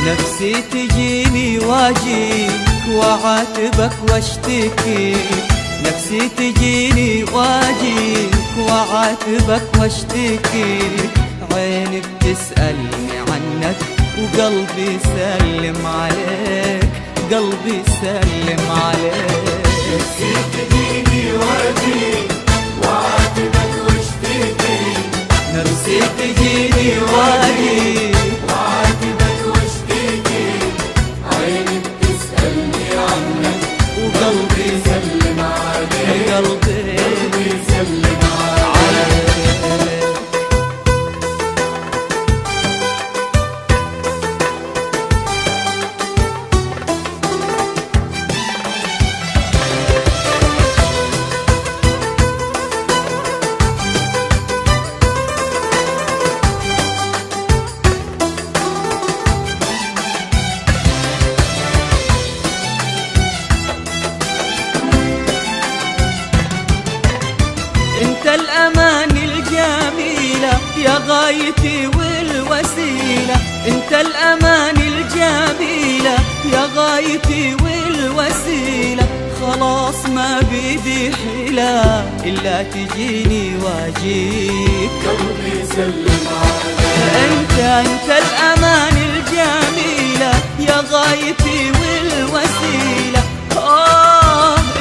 نفسي تجيني واجيك وعاتبك واشتكي، نفسي تجيني واجيك وعاتبك واشتكي، عيني بتسألني عنك وقلبي سلم عليك، قلبي سلم عليك. نفسي تجيني واجيك وعاتبك واشتكي، نفسي تجيني واجيك قلبي سلم عليك، قلبي سلم عليك. انت الأمان الجميلة يا غايتي والوسيلة، انت الأمان الجميلة يا غايتي والوسيلة، خلاص ما بيدي حيلة إلا تجيني واجيك، قلبي سلم عليك. انت الأمان الجميلة يا غايتي والوسيلة،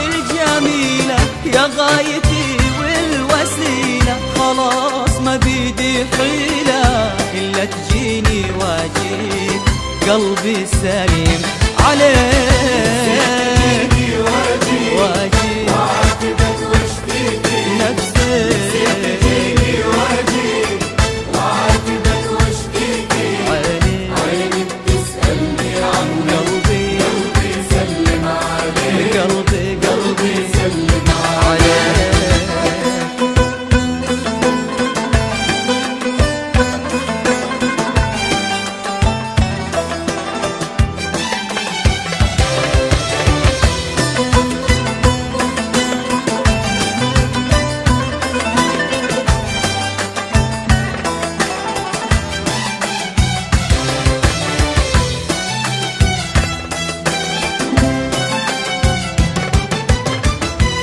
الجميلة يا غايتي والوسيلة، خلاص ما بيدي حيلة إلا تجيني واجيك، قلبي سلم عليك. واجيك وعاتبك واشتكي، نفسي تجيني واجيك وعاتبك واشتكي، عيني بتسألني عنك، قلبي سلم عليك، قلبي سلم عليك.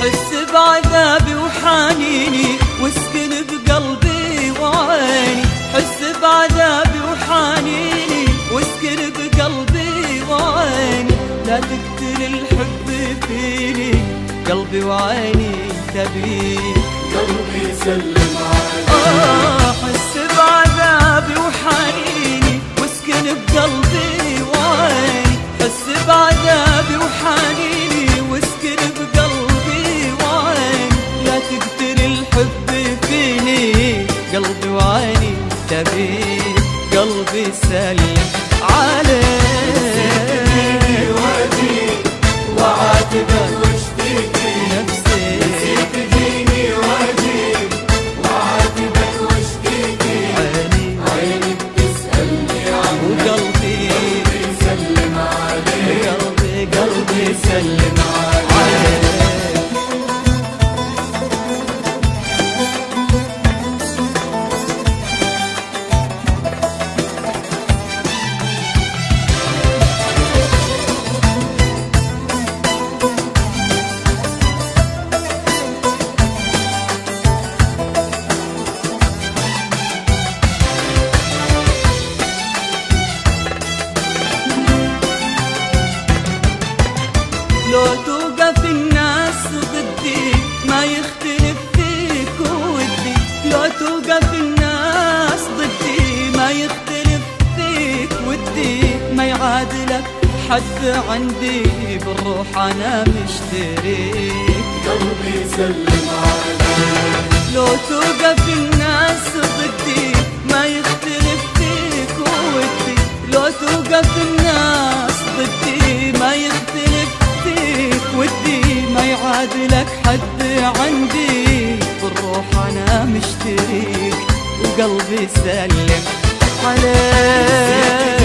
حس بعذابي وحنيني واسكن بقلبي وعيني، حس بعذابي وحنيني واسكن بقلبي وعيني، لا تقتل الحب فيني، قلبي وعيني تبيك، قلبي سلم عليك. حس بعذابي وحنيني واسكن بقلبي وعيني، حس بعذابي وحنيني واسكن بقلبي وعيني، لا تقتل الحب فيني، قلبي وعيني تبيك، قلبي سلم عليك. واجيك وعاتبك واشتكي، نفسي تجيني واجيك وعاتبك واشتكي، عيني بتسألني عنك، وقلبي سلم عليك، قلبي سلم حد عندي بالروح انا مشتريك. قلبي سلم عليك. لو توقف الناس ضدي ما يختلف فيك ودي، لو توقف الناس ضدي ما يختلف فيك ودي، ما يعادلك حد عندي بالروح انا مشتريك، وقلبي سلم عليك.